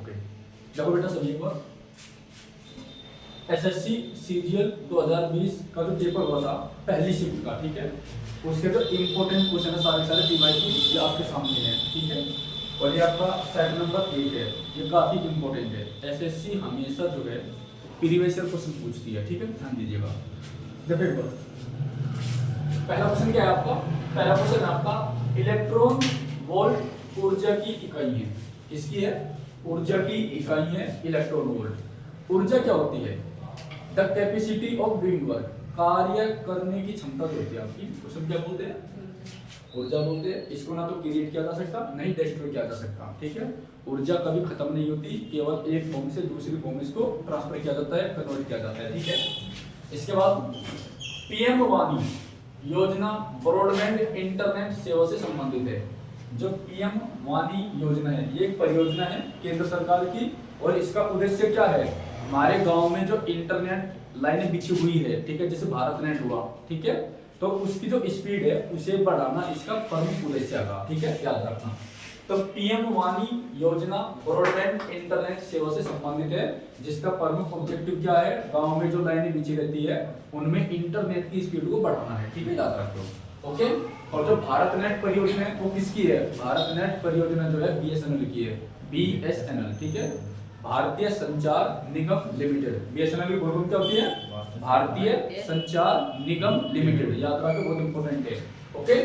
पे। देखो बेटा सभी एक बार, एसएससी सीजीएल 2020 का जो पेपर हुआ था पहली शिफ्ट का, ठीक है, उसके जो इम्पोर्टेंट क्वेश्चन है सारे सारे पीवाईक्यू ये आपके सामने है, ठीक है। और ये आपका सेट नंबर 1 है, ये काफी इंपॉर्टेंट है। एसएससी हमेशा जो है प्रीवियस ईयर क्वेश्चन पूछती है, ठीक है, ध्यान दीजिएगा। देखो एक बार, पहला क्वेश्चन क्या है आपका, पहला क्वेश्चन आपका इलेक्ट्रॉन वोल्ट ऊर्जा की इकाई है, इसकी है ऊर्जा की इकाई है इलेक्ट्रॉन वोल्ट। ऊर्जा क्या होती है, the capacity of doing work, कार्य करने की क्षमता जो होती है आपकी, क्वेश्चन क्या बोलते हैं, ऊर्जा बोलते हैं। इसको ना तो क्रिएट किया जा सकता, नहीं डिस्ट्रॉय किया जा सकता, ठीक है। ऊर्जा कभी खत्म नहीं होती, केवल एक फॉर्म से दूसरी फॉर्म इसको ट्रांसफर किया जाता है, कन्वर्ट किया जाता है, ठीक है। इसके बाद पीएम वाणी योजना ब्रॉडबैंड इंटरनेट सेवा से संबंधित है। जो पीएम वाणी योजना है ये एक परियोजना है केंद्र सरकार की, और इसका उद्देश्य क्या है, हमारे गांव में जो इंटरनेट लाइनें बिछी हुई है, ठीक है, जैसे भारत नेट हुआ, ठीक है, तो उसकी जो स्पीड है उसे बढ़ाना इसका प्रमुख उद्देश्य है, ठीक है, याद रखना। तो पीएम वाणी योजना ब्रॉडबैंड इंटरनेट सेवा से संबंधित है, जिसका प्रमुख ऑब्जेक्टिव क्या है, गांव में जो लाइनें बिछी रहती है उनमें इंटरनेट की स्पीड को बढ़ाना है, ठीक है, याद रखो, ओके। और जो भारत नेट परियोजना है वो किसकी है, भारत नेट परियोजना जो है बीएसएनएल की है, बीएसएनएल, ठीक है, भारतीय संचार निगम लिमिटेड। बीएसएनएल की फुल फॉर्म क्या होती है, भारतीय संचार निगम लिमिटेड, याद रखो, बहुत इंपॉर्टेंट है, ओके।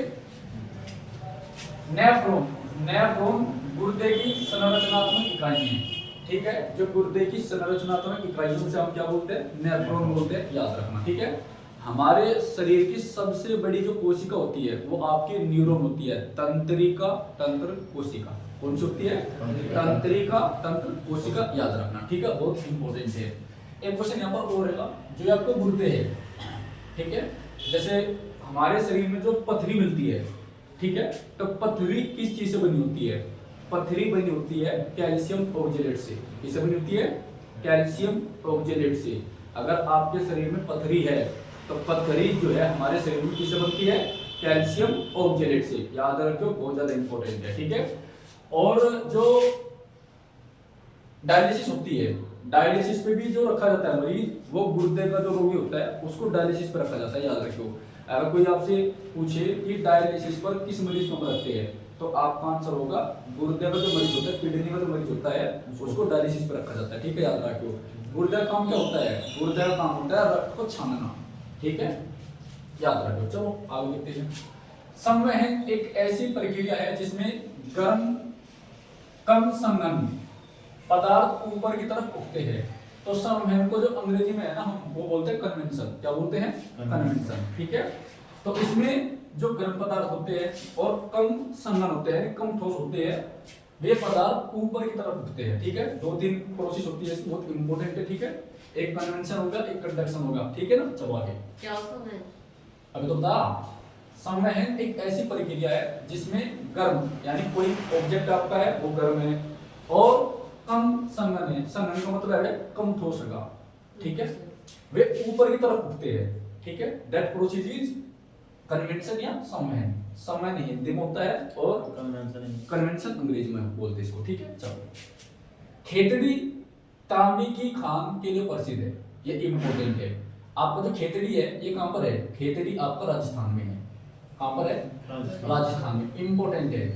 नेफ्रॉन, नेफ्रॉन गुर्दे की संरचनात्मक इकाई है, ठीक है, जो गुर्दे की संरचनात्मक इकाइयों से हम क्या बोलते हैं, नेफ्रॉन बोलते हैं, याद रखना, ठीक है। हमारे शरीर की सबसे बड़ी जो कोशिका होती है वो आपकी न्यूरॉन होती है, तंत्रिका तंत्र कोशिका, कौन सी होती है, तंत्रिका तंत्र कोशिका, याद रखना, ठीक है, बहुत इंपॉर्टेंट है। एक क्वेश्चन यहाँ पर और रहेगा, जो आपको गुर्दे है, ठीक है, जैसे हमारे शरीर में जो पथरी मिलती है, ठीक है, तो पथरी किस चीज से बनी होती है, पथरी बनी होती है कैल्शियम ऑक्जेलेट से, किससे बनी होती है, कैल्शियम ऑक्जेलेट से। अगर आपके शरीर में पथरी है तो पथरी जो है हमारे शरीर में किससे बनती है, कैल्शियम ऑक्जेलेट से, याद रखो, बहुत ज्यादा इंपॉर्टेंट है, ठीक है। और जो डायलिसिस होती है, डायलिसिस पे भी जो रखा जाता है मरीज, वो गुर्दे का जो रोगी होता है उसको डायलिसिस पे रखा जाता है, याद रखो। अगर कोई आपसे पूछे कि डायलिसिस पर किस मरीज को रखते हैं, तो आपका आंसर होगा गुर्दे का जो मरीज होता है, किडनी का जो मरीज होता है उसको डायलिसिस पे रखा जाता है, ठीक है, याद रखो। गुर्दे का काम क्या होता है, गुर्दे का काम होता है रक्त को छानना, ठीक है, याद रखो। चलो आगे देखते हैं। संवहन एक ऐसी प्रक्रिया है जिसमें गर्म कम संघन पदार्थ ऊपर की तरफ उठते हैं। तो संवहन को जो अंग्रेजी में है ना, हम वो बोलते हैं कन्वेंशन, क्या बोलते हैं, कन्वेंशन, ठीक है। तो इसमें जो गर्म पदार्थ होते हैं और कम संघन होते हैं, कम ठोस होते हैं, वे पदार्थ ऊपर की तरफ उठते हैं, ठीक है। 2-3 प्रोसेस होती है, बहुत इंपॉर्टेंट है, ठीक है। एक कन्वेंशन होगा, एक कंडक्शन होगा, ठीक है ना। चलो आगे, क्या संवहन, अभी तो बता। संवहन एक ऐसी प्रक्रिया है जिसमें गर्म, यानी कोई ऑब्जेक्ट आपका है वो गर्म है, और कम संघन है, संघन का मतलब है कम ठोस होगा, ठीक है, वे ऊपर की तरफ उठते हैं, ठीक है। दैट प्रोसेस इज कन्वेंशन या संवहन। संवहन हिंदी में होता है और कन्वेंशन अंग्रेजी में बोलते हैं इसको, ठीक है। चलो, खेतड़ी तांबे की खान के लिए प्रसिद्ध है, ये इंपॉर्टेंट है। आपका जो खेतड़ी है ये कहां पर है, खेतड़ी आपका राजस्थान में है, कहां पर है, राजस्थान में, इंपॉर्टेंट है,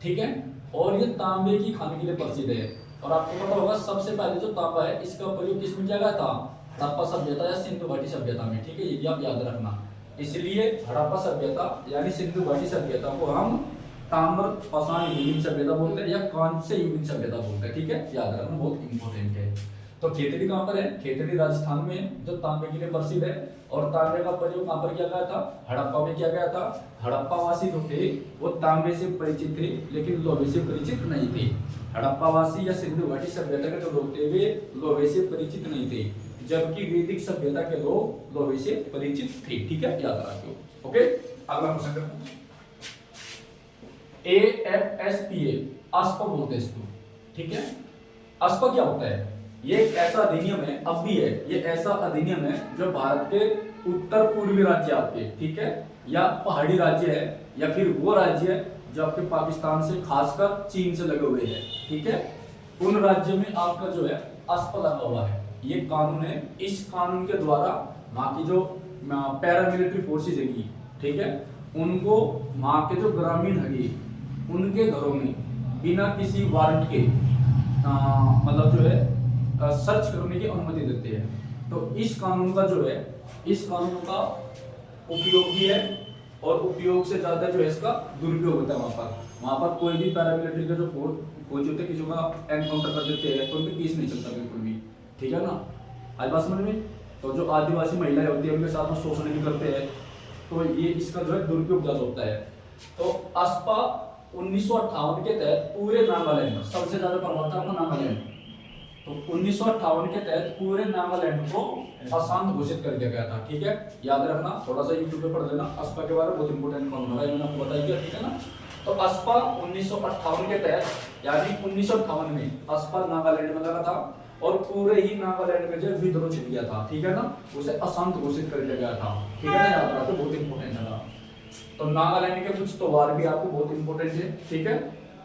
ठीक है। और ये तांबे की खान के लिए प्रसिद्ध है। और आपको पता होगा सबसे पहले जो तांबा है इसका प्रयोग किसमें किया गया था, हड़प्पा सभ्यता या सिंधु घाटी सभ्यता में, ठीक है, ये आप याद रखना। इसलिए हड़प्पा सभ्यता यानी सिंधु घाटी सभ्यता को हम ताम्र पाषाण युगीन सभ्यता बोलते हैं या कांस्य युगीन सभ्यता बोलते हैं, ठीक है, याद रखना, बहुत इंपॉर्टेंट है। तो खेतड़ी कहां पर है, खेतड़ी राजस्थान में, जो तांबे के लिए प्रसिद्ध है। और तांबे का प्रयोग कहां पर किया गया था, हड़प्पा में किया गया था। हड़प्पावासी जो थे वो तांबे से परिचित थे लेकिन लोहे से परिचित नहीं थे। हड़प्पावासी या सिंधु घाटी सभ्यता के जो लोग थे वे लोहे से परिचित नहीं थे, जबकि वैदिक सभ्यता के लोग लोहे से परिचित थे, ठीक है, याद रखो, ओके। अगला क्वेश्चन करते हैं। AFSPA, ASPA बोलते हैं इसको, ठीक है। ASPA क्या होता है, ये एक ऐसा अधिनियम है, अब भी है, ये ऐसा अधिनियम है जो भारत के उत्तर पूर्वी राज्य आपके, ठीक है, या पहाड़ी राज्य है, या फिर वो राज्य है जो आपके पाकिस्तान से खासकर चीन से लगे हुए हैं, ठीक है। उन राज्य में आपका जो है अस्पा लगा हुआ है। ये कानून है, इस कानून के द्वारा वहाँ की जो पैरामिलिट्री फोर्सेज है, ठीक है, उनको वहाँ के जो ग्रामीण है उनके घरों में बिना किसी वारंट के मतलब जो है सर्च करने की अनुमति देते हैं। तो इस कानून का जो है, इस कानून का उपयोग भी है और उपयोग से ज्यादा जो है इसका दुरुपयोग होता है। वहाँ पर कोई भी पैरामिलिट्री का जो फौज होते हैं किसी का एनकाउंटर कर देते हैं तो उनके केस नहीं चलता बिल्कुल भी, ठीक है ना। आज बात समझ में। तो जो आदिवासी महिलाएं होती है उनके साथ में शोषण भी करते हैं, तो ये इसका जो है दुरुपयोग ज्यादा होता है। तो अस्पा 1958 के तहत पूरे नागालैंड, सबसे ज्यादा प्रभाव था अपना नागालैंड, तो 1958 के तहत पूरे नागालैंड को अशांत घोषित कर दिया गया था, ठीक है। याद रखना, थोड़ा सा यूट्यूब पे पढ़ लेना, अस्पा के बारे में बहुत इंपॉर्टेंट कानून है, मैंने आपको बताया, ठीक है ना। तो अस्पा 1958 के तहत यानी 1958 में अस्पा नागालैंड में लगा था और पूरे ही नागालैंड में जो विद्रोह छिड़ गया था, ठीक है ना, उसे अशांत घोषित कर दिया गया था, ठीक है ना। याद रखो, बहुत इंपॉर्टेंट है। तो नागालैंड के कुछ त्योहार भी आपको बहुत इंपॉर्टेंट है, ठीक है।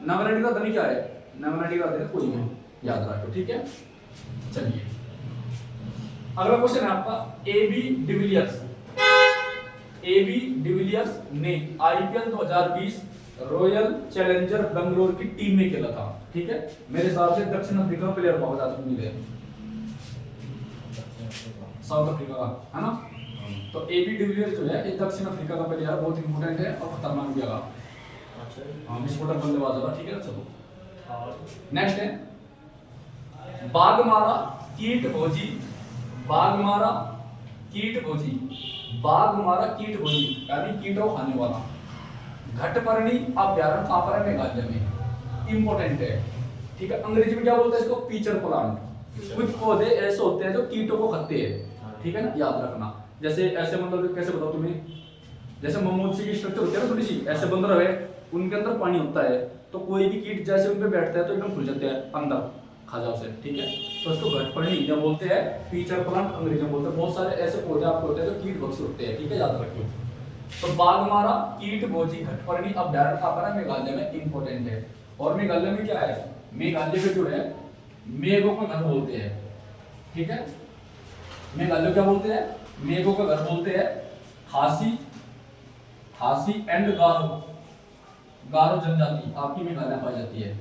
नागालैंड का धनी क्या है? नागालैंड का धनी कोई नहीं, याद रखो, ठीक है। चलिए अगला क्वेश्चन है आपका, एबी डिविलियर्स। एबी डिविलियर्स ने आईपीएल 2020 रॉयल चैलेंजर बेंगलोर की टीम में खेला था, ठीक है। मेरे हिसाब से दक्षिण अफ्रीका प्लेयर बहुत ज्यादा उम्मीद है, साउथ अफ्रीका का, है ना। तो एबी डिविलियर्स जो है ये दक्षिण अफ्रीका का प्लेयर बहुत इंपॉर्टेंट है और खतरनाक भी है। हाँ, विस्फोटक बल्लेबाज होगा, ठीक है ना। चलो नेक्स्ट है, बाघमारा कीट भोजी, बाघमारा कीट भोजी, बाघमारा कीट भोजी यानी कीटों खाने वाला घटपर्णी अभ्यारण्य कहाँ पर है? मेघालय में, इंपॉर्टेंट है, ठीक है। अंग्रेजी में क्या बोलते हैं इसको? Pitcher plant. कुछ पौधे ऐसे होते हैं जो कीटों को खाते हैं, ठीक है ना, याद रखना। जैसे ऐसे मतलब कैसे बताओ तुम्हें, जैसे ममूद की स्ट्रक्चर होती है ना थोड़ी सी, ऐसे बंद रहे, उनके अंदर पानी होता है, तो कोई भी कीट जैसे उन पे बैठता है तो एकदम खुल जाते हैं अंदर, खा जाओ उसे, ठीक है। तो इसको घटपर्णी जब बोलते हैं, पीचर प्लांट अंग्रेजी में बोलते हैं। बहुत सारे ऐसे पौधे आपको होते हैं जो कीट भक्षी होते हैं, ठीक है, याद रखियो। तो बाघमारा कीट भोजी घटपर्णी अभ्यारण्य कहाँ पर है? मेघालय में, इंपॉर्टेंट है। और मेघालय में क्या है? मेघालय में जो है मेघों का घर बोलते हैं, ठीक है। मेघालय क्या बोलते हैं? मेघों का घर बोलते हैं। खासी, खासी एंड गारो, गारो जनजाति आपकी मेघालय पाई जाती है,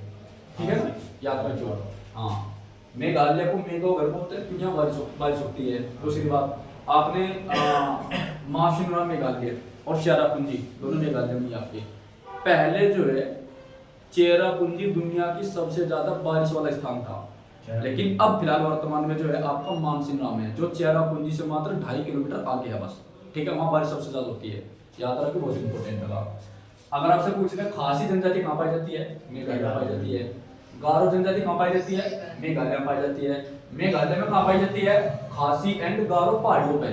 ठीक है, याद रखियो। हाँ, मेघालय को मेघों का घर बोलते हैं क्योंकि यहाँ बारिश होती है। दूसरी बात, आपने मासिनरा मेघालय और चेरापूंजी दोनों मेघालय में आपके, पहले जो है चेरापूंजी दुनिया की सबसे ज्यादा बारिश वाला स्थान था, लेकिन अब फिलहाल वर्तमान में जो है आपका मानसिनराम है, जो चेरापूंजी से मात्र 2.5 किलोमीटर आगे है बस, ठीक है। वहां बारिश सबसे ज्यादा होती है, याद रखो, बहुत इंपॉर्टेंट है। अगर आपसे पूछ रहे खासी जनजाति कहाँ पाई जाती है? मेघालय पाई जाती है। गारो जनजाति कहाँ पाई जाती है? मेघालय पाई जाती है। मेघालय में कहाँ पाई जाती है? खासी एंड गारो पहाड़ियों पे,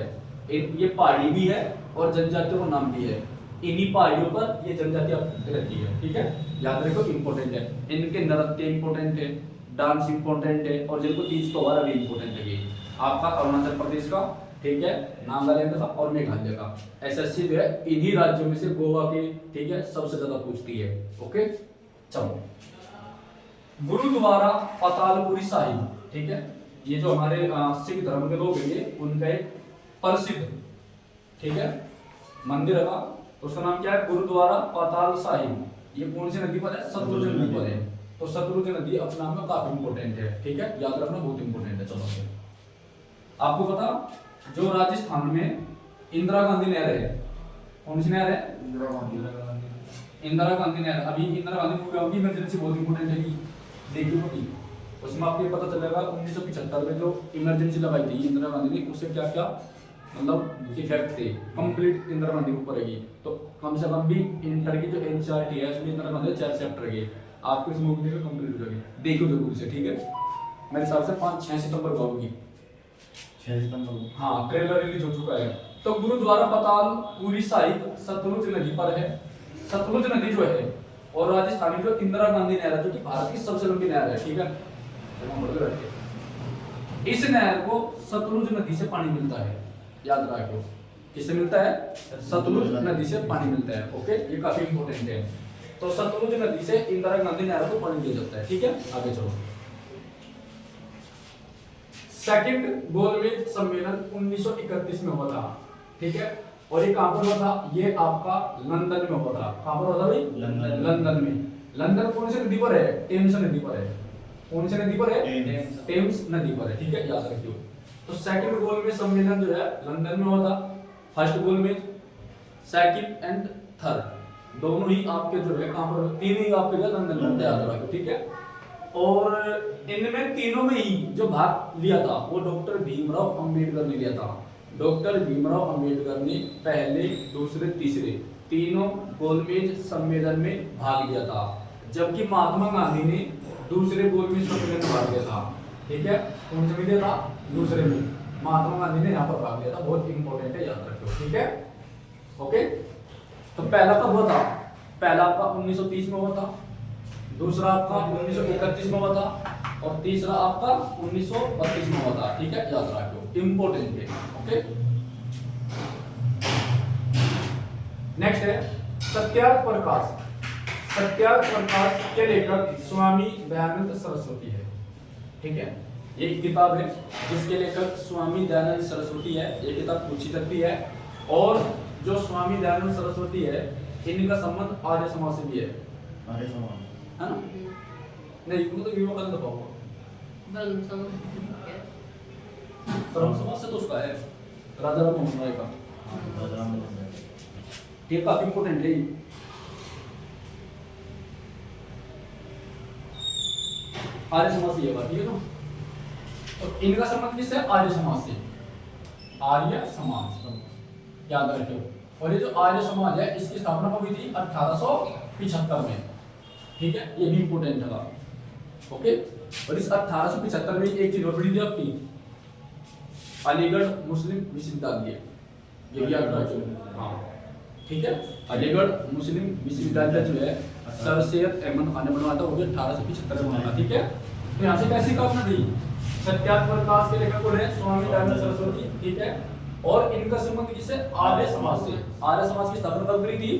ये पहाड़ी भी है और जनजातियों का नाम भी है। इन्हीं पहाड़ियों पर ये जनजातियां रहती है, ठीक है, याद रखो, इंपॉर्टेंट है। इनके नृत्य इंपॉर्टेंट है, डांस इंपॉर्टेंट है और जिनको तीज त्योहार भी इंपॉर्टेंट है। आपका अरुणाचल प्रदेश का, ठीक है, नागालैंड का और मेघालय का। एसएससी जो है इन्हीं राज्यों में से गोवा के, ठीक है, सबसे ज्यादा पूछती है। ओके, चलो गुरुद्वारा पातालपुरी साहिब, ठीक है, ये जो हमारे सिख धर्म के लोग हैं उनका एक प्रसिद्ध, ठीक है, मंदिर है, तो उसका नाम क्या है? गुरुद्वारा पाताल साहिब। ये कौन सी नदी पर है? सतलुज नदी पर है। तो सतलुज नदी अपने नाम में काफी इंपॉर्टेंट है, ठीक है, याद रखना, बहुत इंपॉर्टेंट है। चलो आपको पता, जो राजस्थान में इंदिरा गांधी नहर है, कौन सी नहर है? इंदिरा गांधी नहर। अभी इंदिरा गांधी मूवी होगी, इमरजेंसी बहुत इंपॉर्टेंट है, देखिए होगी, उसमें आपको पता चलेगा 1975 में जो इमरजेंसी लगाई थी इंदिरा गांधी ने, उससे क्या क्या मतलब इफेक्ट थे, कंप्लीट इंदिरा गांधी के ऊपर है। तो कम से कम भी इंटर की जो एनसीईआरटी है उसमें इंदिरा गांधी 4 चैप्टर है, आपको इस मूवी में कंप्लीट हो जाएगी, देखो जरूर से, ठीक है। मेरे हिसाब से 5-6 सितंबर को होगी, 6 सितंबर को, हाँ, ट्रेलर रिलीज हो चुका है। तो गुरुद्वारा पातालपुरी साहिब सतलुज नदी पर है। सतलुज नदी जो है और राजस्थान की जो इंदिरा गांधी नहर है, जो कि भारत की सबसे लंबी नहर है, ठीक है, इस नहर को सतलुज नदी से पानी मिलता है, याद रखो, किससे मिलता है? सतलुज नदी से पानी मिलता है। ओके, ये काफी इंपॉर्टेंट है। तो सतलुज नदी से इंदिरा गांधी नहर को पानी दिया जाता है, ठीक है। आगे चलो, सेकंड गोलमेज सम्मेलन 1931 में हुआ था, ठीक है। और ये कहां पर हुआ था? ये आपका लंदन में हुआ था। कहां पर हुआ था भाई? लंदन में। लंदन कौन सी नदी पर है? टेम्स नदी पर है। कौन सी नदी पर है? टेम्स नदी पर है, ठीक है, याद रखियो। तो सेकंड गोलमेज सम्मेलन जो है लंदन में हुआ था। फर्स्ट गोलमेज, सेकंड एंड थर्ड दोनों ही आपके जो है कहां पर? तीन ही आपके जो लंदन में, याद रखियो, ठीक है। और इनमें तीनों में ही जो भाग लिया था वो डॉक्टर भीमराव अंबेडकर ने लिया था। डॉक्टर भीमराव अंबेडकर ने पहले, दूसरे, तीसरे तीनों गोलमेज सम्मेलन में भाग लिया था, जबकि महात्मा गांधी ने दूसरे गोलमेज सम्मेलन में भाग लिया था, ठीक है। कौन से में लिया था? दूसरे में। महात्मा गांधी ने यहाँ पर भाग लिया था, बहुत इंपॉर्टेंट है, याद रखियो, ठीक है, ओके। तो पहला कब हुआ था? पहला आपका 1930 में हुआ था, दूसरा आपका 1931 में हुआ था, और तीसरा आपका 1932 में हुआ था, ठीक है, याद रखियो, इंपॉर्टेंट है, ओके। नेक्स्ट है सत्याग्रह प्रकाश। सत्याग्रह प्रकाश के लेखक स्वामी दयानंद सरस्वती है, ठीक है। ये किताब है जिसके लेखक स्वामी दयानंद सरस्वती है। ये किताब पूछी जाती है, और जो स्वामी दयानंद सरस्वती है इनका संबंध आर्य समाज से भी है। आर्य समाज है ना? नहीं, मतलब विवाह का तो पाऊंगा ब्रह्म समाज क्या? ब्रह्म समाज से तो उसका है, राजा राम मोहन राय का, ये काफी इंपॉर्टेंट है। आर्य समाज से ये बात, ठीक है ना। और इनका संबंध किससे? आर्य समाज से। आर्य समाज याद रखियो। और ये जो आर्य समाज है इसकी स्थापना कब हुई थी? 1875 में, ठीक है, ये भी इंपॉर्टेंट था, ओके। और इस 1875 में एक चीज और पढ़ी थी आपकी, अलीगढ़ मुस्लिम विश्वविद्यालय, ये भी याद रखियो, हाँ, ठीक है। अलीगढ़ मुस्लिम विश्वविद्यालय जो है सर सैयद अहमद खान ने बनवाया था, वो भी 1875 में बना था, ठीक है। तो यहाँ से कैसी कल्पना थी? सत्याग्रह प्रकाश के लेखक कौन है? स्वामी दयानंद सरस्वती, ठीक है। और इनका संबंध किससे? आर्य समाज से। आर्य समाज की स्थापना कब करी थी?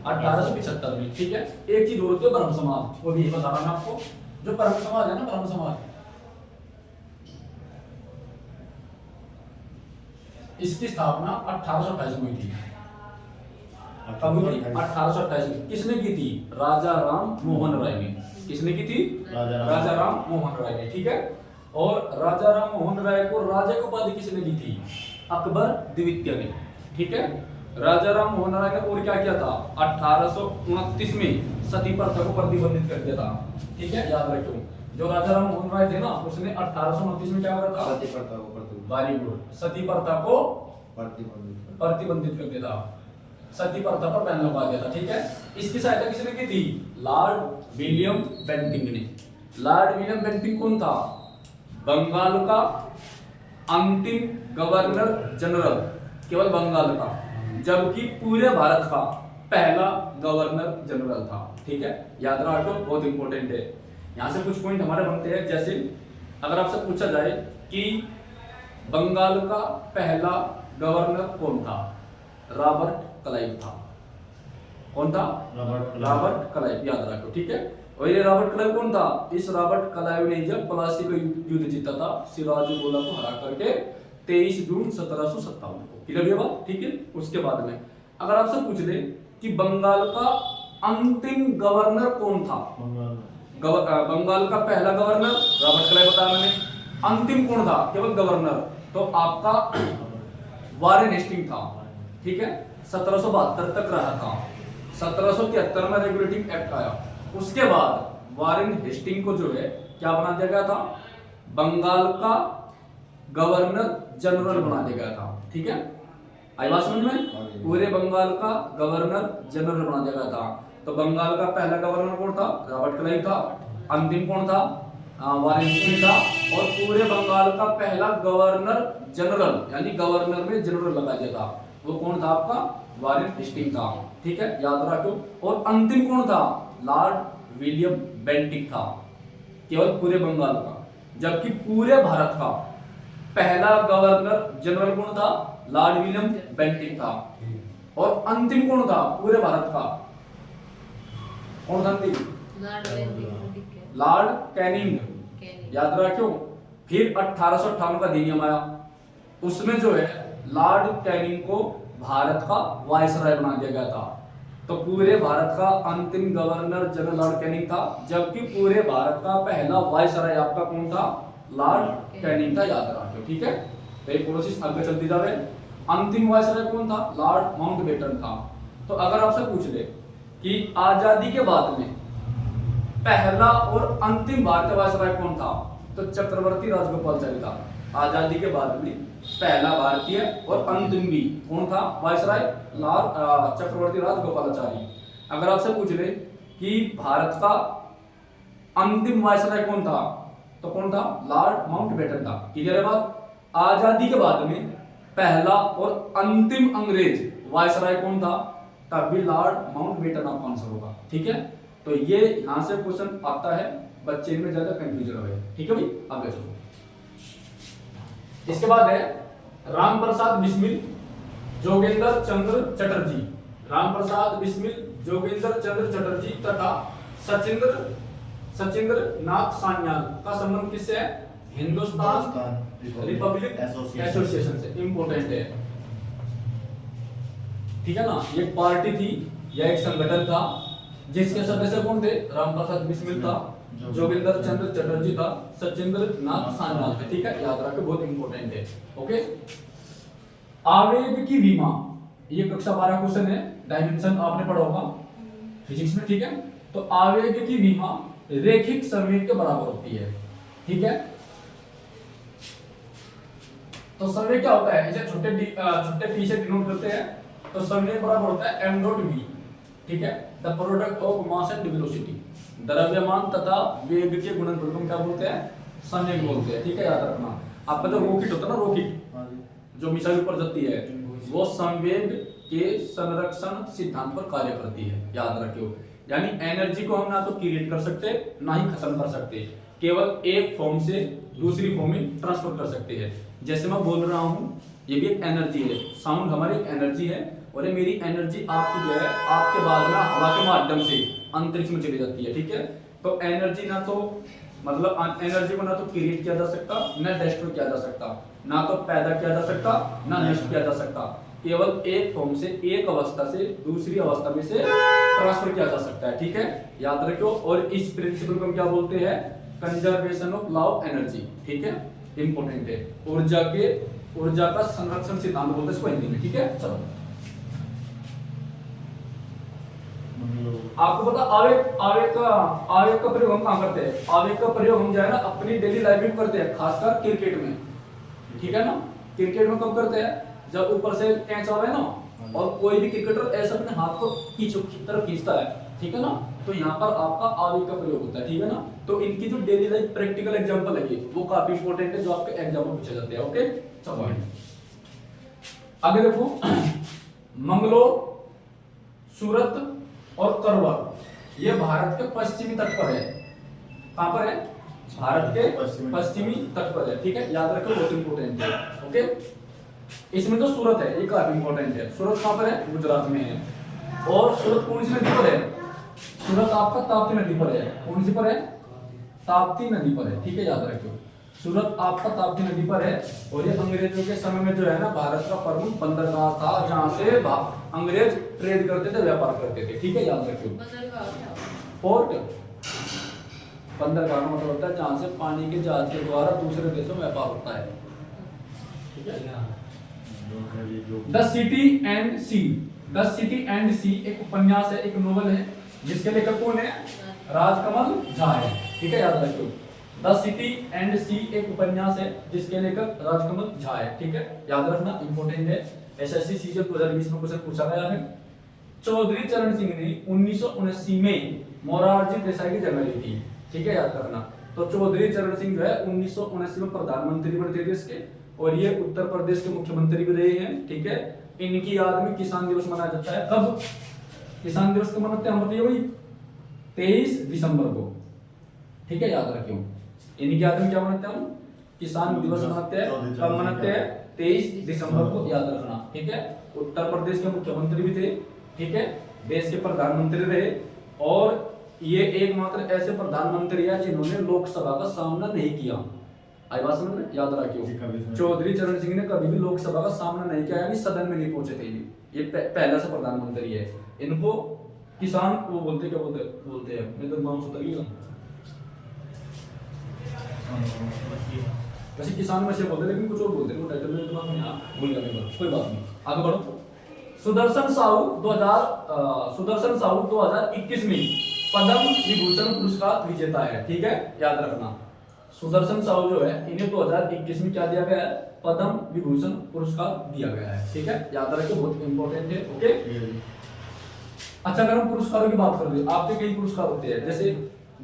1875 में, ठीक है। एक चीज और होती है ब्रह्म समाज, वो भी बता रहा मैं आपको। जो ब्रह्म समाज है ना, ब्रह्म समाज, इसकी स्थापना 1828 में हुई थी। कब हुई थी? 1828 में। किसने की थी? राजा राम मोहन राय ने। किसने की थी? राजा राम मोहन राय ने, ठीक है। और राजा राम मोहन राय को राजा की उपाधि किसने दी थी? अकबर द्वितीय ने, ठीक है। राजा राम मोहन राय ने और क्या किया था? 1829 में सती प्रथा को प्रतिबंधित कर दिया था, ठीक है, याद रखियो। जो राजा राम मोहन राय थे ना, उसने 1829 में क्या करा था? सती प्रथा को वेरी गुड, सती प्रथा को प्रतिबंधित कर दिया था, सती प्रथा पर बैन लगा दिया था, ठीक है। इसकी सहायता किसने की थी? लॉर्ड विलियम बेंटिंक ने। लॉर्ड विलियम बेंटिंक कौन था? बंगाल का अंतिम गवर्नर जनरल, केवल बंगाल का, जबकि पूरे भारत का पहला गवर्नर जनरल था, ठीक है, याद रखो, बहुत इंपॉर्टेंट है। यहाँ से कुछ पॉइंट हमारे बनते हैं, जैसे अगर आपसे पूछा जाए कि बंगाल का पहला गवर्नर कौन था? रॉबर्ट क्लाइव था। कौन था? रॉबर्ट क्लाइव, याद रखो, ठीक है। और ये रॉबर्ट क्लाइव कौन था? इस रॉबर्ट क्लाइव ने जब प्लासी का युद्ध जीता था सिराजुद्दौला को हरा करके 23 जून 1757 को, क्लियर है बात, ठीक है। उसके बाद में अगर आपसे पूछ ले कि बंगाल का अंतिम गवर्नर कौन था? बंगाल का पहला गवर्नर रॉबर्ट क्लाइव बताया मैंने, अंतिम कौन था? केवल गवर्नर, तो आपका वारेन हेस्टिंग था, ठीक है, 1772 तक रहा था। 1773 में रेगुलेटिंग एक्ट आया, उसके बाद वारेन हेस्टिंग को जो है क्या बना दिया गया था? बंगाल का गवर्नर जनरल बना दिया गया था, ठीक है। आई बात समझ में? पूरे बंगाल का गवर्नर जनरल बना दिया गया था। तो बंगाल का पहला गवर्नर कौन था? रॉबर्ट क्लाइव था। अंतिम कौन था? वारेन हेस्टिंग था। और पूरे बंगाल का पहला गवर्नर जनरल, यानी गवर्नर में जनरल लगा दिया था, वो कौन था आपका? वारेन हेस्टिंग था, ठीक है, याद रखो। और अंतिम कौन था? लॉर्ड विलियम बेंटिक था, केवल पूरे बंगाल का। जबकि पूरे भारत का पहला गवर्नर जनरल कौन था? लॉर्ड विलियम बेंटिक था। और अंतिम कौन था पूरे भारत का? कौन था? लॉर्ड कैनिंग, याद रखो। फिर 1858 का अधिनियम आया, उसमें जो है लॉर्ड कैनिंग को भारत का वायसराय बना दिया गया था। तो पूरे भारत का अंतिम गवर्नर जनरल लॉर्ड कैनिंग था, जबकि पूरे भारत का पहला वायसराय आपका कौन था? लॉर्ड कैनिंग था, याद रखियो, ठीक है। तो ये प्रोसेस आगे चलती जावे। अंतिम वायसराय कौन था? लॉर्ड माउंटबेटन था। तो अगर आपसे पूछ ले कि आजादी के बाद में पहला और अंतिम भारतीय वायसराय कौन था, तो चक्रवर्ती राजगोपालाचारी था। आजादी के बाद में पहला भारतीय और अंतिम भी कौन था वायसराय? लॉर्ड चक्रवर्ती राजगोपालाचारी। अगर आपसे पूछ ले कि भारत का अंतिम वायसराय कौन था, तो कौन था? लॉर्ड माउंटबेटन था। क्लियर है बात? आजादी के बाद में पहला और अंतिम अंग्रेज वायसराय कौन था? तब भी लॉर्ड माउंटबेटन आपका आंसर होगा, ठीक है। तो ये यहां से क्वेश्चन आता है, बच्चे में ज्यादा कंफ्यूजन हो, ठीक है भाई। आगे चलो। इसके बाद है राम प्रसाद बिस्मिल, जोगेंद्र चंद्र चटर्जी। राम प्रसाद बिस्मिल, जोगेंद्र चंद्र चटर्जी तथा सचिंद्र नाथ सान्याल का संबंध किससे है? हिंदुस्तान रिपब्लिक एसोसिएशन से। इंपोर्टेंट है, ठीक है ना। ये पार्टी थी या एक संगठन था जिसके सदस्य कौन थे? राम प्रसाद बिस्मिल था, जोगेंद्र चंद्र चटर्जी था, सचिंद्र नाथ सान्याल थे, ठीक है। याद रखो, बहुत इंपॉर्टेंट है, ओके। आवेग की विमा, ये कक्षा 12 क्वेश्चन है, डायमेंशन आपने पढ़ा होगा फिजिक्स में, ठीक है। तो आवेग की विमा रेखिक संवेग के बराबर होती है, ठीक है। तो संवेग क्या होता है? इसे छोटे पी से डिनोट करते हैं। तो संवेग बराबर होता है m डॉट v, ठीक है। The product of mass and velocity, द्रव्यमान तथा वेग के गुणनफल को क्या बोलते हैं? संवेग बोलते हैं, ठीक है। याद रखना, आपका जो रॉकेट होता है ना, रॉकेट जो मिसाइल ऊपर जाती है, वो संवेग के संरक्षण सिद्धांत पर कार्य करती है, याद रखियो। यानी एनर्जी को हम ना तो क्रिएट कर सकते ना ही खत्म कर सकते, केवल एक फॉर्म से दूसरी फॉर्म में ट्रांसफर कर सकते हैं। जैसे मैं बोल रहा हूं, ये भी एक एनर्जी है, साउंड हमारी एक एनर्जी है, और ये मेरी एनर्जी आपकी जो है आपके बाद में हवा के माध्यम से अंतरिक्ष में चली जाती है, ठीक है। तो एनर्जी ना तो मतलब एनर्जी को ना तो क्रिएट किया जा सकता, ना डिस्ट्रॉय किया जा सकता, ना तो पैदा किया जा सकता, ना नष्ट किया जा सकता। केवल एक फॉर्म से, एक अवस्था से दूसरी अवस्था में से ट्रांसफर किया जा सकता है, ठीक है। याद रखो। और इस प्रिंसिपल को हम क्या बोलते हैं? Conservation of law of energy, ठीक है। इंपॉर्टेंट है। ऊर्जा का संरक्षण सिद्धांत बोलते हैं इसको हिंदी में, ठीक है। चलो, आपको पता आवेग का प्रयोग हम कहां करते हैं? आवेग का प्रयोग हम जो है ना अपनी डेली लाइफ में करते हैं, खासकर क्रिकेट में, ठीक है ना। क्रिकेट में कब करते हैं? जब ऊपर से कैच आवे ना, और कोई भी क्रिकेटर ऐसा अपने हाथ को तरफ खींचता है, ठीक है ना, तो यहाँ पर आपका आवेग का प्रयोग होता है, ठीक है ना। तो इनकी जो डेली लाइफ प्रैक्टिकल एग्जांपल है वो काफी इंपॉर्टेंट है, जो आपके एग्जाम में पूछे जाते हैं, ओके। चलो आगे देखो, मंगलोर, सूरत और करवर, ये भारत के पश्चिमी तट पर है। कहां पर है? भारत के पश्चिमी तट पर है, ठीक है। याद रखो, बहुत इंपॉर्टेंट है, ओके। इसमें जो सूरत है ये काफी इंपॉर्टेंट है। सूरत कहां पर है? गुजरात में है। और सूरत कौन सी नदी पर है? सूरत आपका ताप्ती नदी पर है। कौन सी पर है? ताप्ती नदी पर है, ठीक है। याद रखियो, सूरत आपका ताप्ती नदी पर है। और ये अंग्रेजों के समय में जो है ना भारत का प्रमुख बंदरगाह था, जहां से अंग्रेज ट्रेड करते थे, व्यापार करते थे, ठीक है। याद रखियो, पोर्ट बंदरगाह मतलब होता है जहां से पानी के जहाज के द्वारा दूसरे देशों में व्यापार होता है, ठीक है। द सिटी एंड सी एक उपन्यास है, एक नोवेल है, जिसके लेखक कौन है? राजकमल झा है, ठीक है। याद रखियो, द सिटी एंड सी एक उपन्यास है जिसके लेखक राजकमल झा है, ठीक है। याद रखना, इंपॉर्टेंट है। एसएससी सीजीएल 2020 में क्वेश्चन पूछा गया है। चौधरी चरण सिंह ने 1979 में मोरारजी देसाई की जगह ली थी, ठीक है। याद रखना, तो चौधरी चरण सिंह जो है 1979 में प्रधानमंत्री बने थे देश के, और ये उत्तर प्रदेश के मुख्यमंत्री भी रहे हैं, ठीक है। इनकी याद में किसान दिवस मनाया जाता है। कब किसान दिवस कब मनाते हैं हम बताइए भाई? 23 दिसंबर को, ठीक है। याद रखियो, इनकी याद में क्या मनाते हैं हम? किसान दिवस मनाते हैं। कब मनाते हैं? 23 दिसंबर को, याद रखना, ठीक है। उत्तर प्रदेश के मुख्यमंत्री भी थे, ठीक है, देश के प्रधानमंत्री रहे, और ये एकमात्र ऐसे प्रधानमंत्री है जिन्होंने लोकसभा का सामना नहीं किया, आई बात समझ में? याद रखियो, चौधरी चरण सिंह ने कभी भी लोकसभा का सामना नहीं किया, यानी सदन में नहीं पहुंचे थे ये पहला से प्रधानमंत्री है। इनको किसान वो बोलते क्या बोलते हैं, मैं तो नाम सुधर गया, वैसे किसान में से बोलते लेकिन कुछ और बोलते हैं, वो टाइटल में दिमाग में यहाँ भूल गया मैं, कोई बात नहीं, आगे बढ़ो। सुदर्शन साहू 2021 में पद्म विभूषण पुरस्कार विजेता है, ठीक है, याद रखना। सुदर्शन साहू जो है इन्हें 2021 में क्या दिया गया है, पद्म विभूषण पुरस्कार दिया गया है, ठीक है, याद रखिए, बहुत इंपॉर्टेंट है। ओके, अच्छा अगर हम पुरस्कारों की बात कर ले, आपके कई पुरस्कार होते हैं, जैसे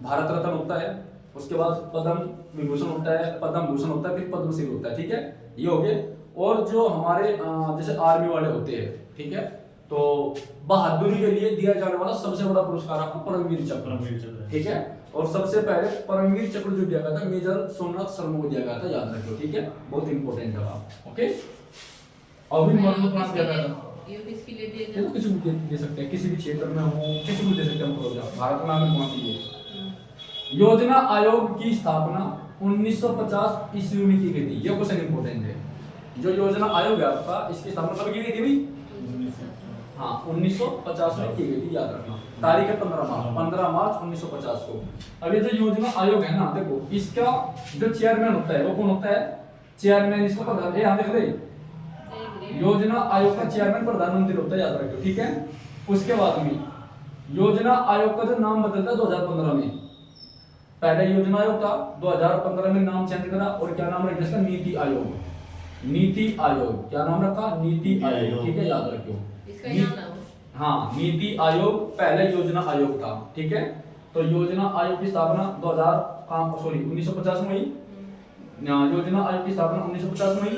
भारत रत्न होता है, उसके बाद पद्म विभूषण होता है, पद्म भूषण होता है, फिर पद्मश्री होता है, ठीक है, ये हो गए। और जो हमारे जैसे आर्मी वाले होते हैं, ठीक है, तो बहादुरी के लिए दिया जाने वाला सबसे बड़ा पुरस्कार आपको परमवीर चक्र, ठीक है, और सबसे पहले परमवीर चक्र जो दिया गया था मेजर सोमनाथ शर्मा को दिया गया था, याद रखियो, ठीक है, बहुत इंपॉर्टेंट है आप। ओके, और भी मरणोपरांत दिया गया था, ये किसके लिए दिया ये तो किसी को दे सकते हैं, किसी भी क्षेत्र में हो किसी को दे सकते हैं, भारत में आगे पहुंची है। योजना आयोग की स्थापना 1950 ईस्वी में की गई थी, ये क्वेश्चन इंपॉर्टेंट है। जो योजना आयोग है आपका, इसकी स्थापना कब की गई थी भाई? हाँ, 1950 में की गई थी, याद रखना, तारीख है 15 मार्च 1950 को। अब ये जो योजना आयोग है ना, देखो इसका जो चेयरमैन होता है वो कौन होता है? चेयरमैन इसको प्रधान, ये हाँ देख ले, योजना आयोग का चेयरमैन प्रधानमंत्री होता है, याद रखियो, ठीक है। उसके बाद में योजना आयोग का जो नाम बदलता है 2015 में, पहले योजना आयोग था, 2015 में नाम चेंज करा और क्या नाम रखा इसका? नीति आयोग। नीति आयोग, क्या नाम रखा? नीति आयोग, ठीक है, याद रखियो। इसका नाम है, हाँ, नीति आयोग पहले योजना आयोग था, ठीक है। तो योजना आयोग की स्थापना 1950 में हुई। योजना आयोग की स्थापना 1950 में हुई।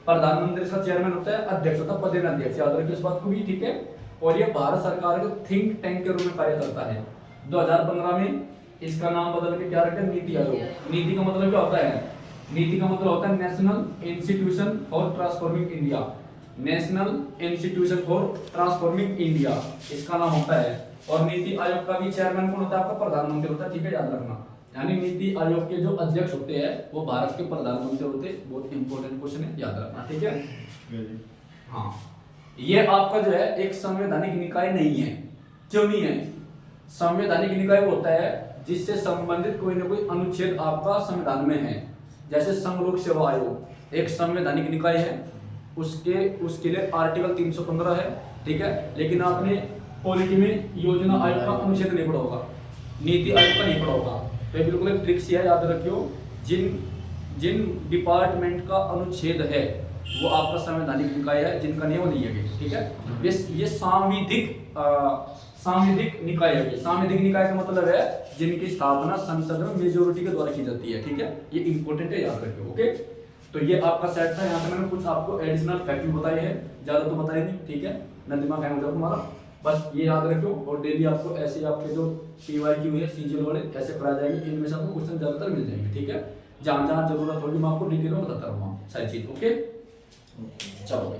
प्रधानमंत्री का चेयरमैन होता है, अध्यक्ष होता है, पदेन अध्यक्ष, याद रखिए इस बात को भी, ठीक है। और ये भारत सरकार के थिंक टैंक के रूप में कार्य करता है। 2015 में इसका नाम बदल के क्या रखा? नीति आयोग। नीति का मतलब क्या होता है? नीति का मतलब होता है national institution for transforming India. National institution for transforming India इसका नाम होता है। और नीति आयोग का भी चेयरमैन कौन होता है? आपका प्रधानमंत्री होता है, ठीक है, याद रखना। यानी नीति आयोग के जो अध्यक्ष होते हैं वो भारत के प्रधानमंत्री होते हैं। बहुत इंपॉर्टेंट क्वेश्चन है, याद रखना, ठीक है। हाँ, ये आपका जो है एक संवैधानिक निकाय नहीं है। क्यों नहीं है? संवैधानिक निकाय वो होता है जिससे संबंधित कोई ना कोई अनुच्छेद आपका संविधान में है। जैसे संघ लोक सेवा आयोग एक संवैधानिक निकाय है, उसके लिए आर्टिकल 315 है, ठीक है। लेकिन आपने पॉलिटी में योजना आयोग का अनुच्छेद नहीं पढ़ा होगा, नीति आयोग का नहीं पढ़ा होगा। तो ये बिल्कुल एक ट्रिक्स है, याद रखियो। जिन डिपार्टमेंट का अनुच्छेद है वो आपका संवैधानिक निकाय है, जिनका नियम नहीं है, ठीक है। ये सांविधिक निकाय है। सांविधिक निकाय का मतलब है जिनकी स्थापना संसद में मेजोरिटी के द्वारा की जाती है, ठीक है। ये इंपॉर्टेंट है, याद रखियो। ओके, तो ये आपका सेट था। यहाँ से मैंने कुछ आपको एडिशनल फैक्ट बताए हैं, ज्यादा तो बताए नहीं, ठीक है, ना दिमाग हैंग हो जाए तुम्हारा। बस ये याद रखियो। और डेली आपको ऐसे आपके जो PYQ है सीजीएल वाले ऐसे कराए जाएंगे, इनमें से आपको क्वेश्चन ज्यादातर मिल जाएंगे, ठीक है। जहां जहां जरूरत होगी मैं आपको डिटेल में बताता रहूंगा सारी चीज। ओके, चलो भाई।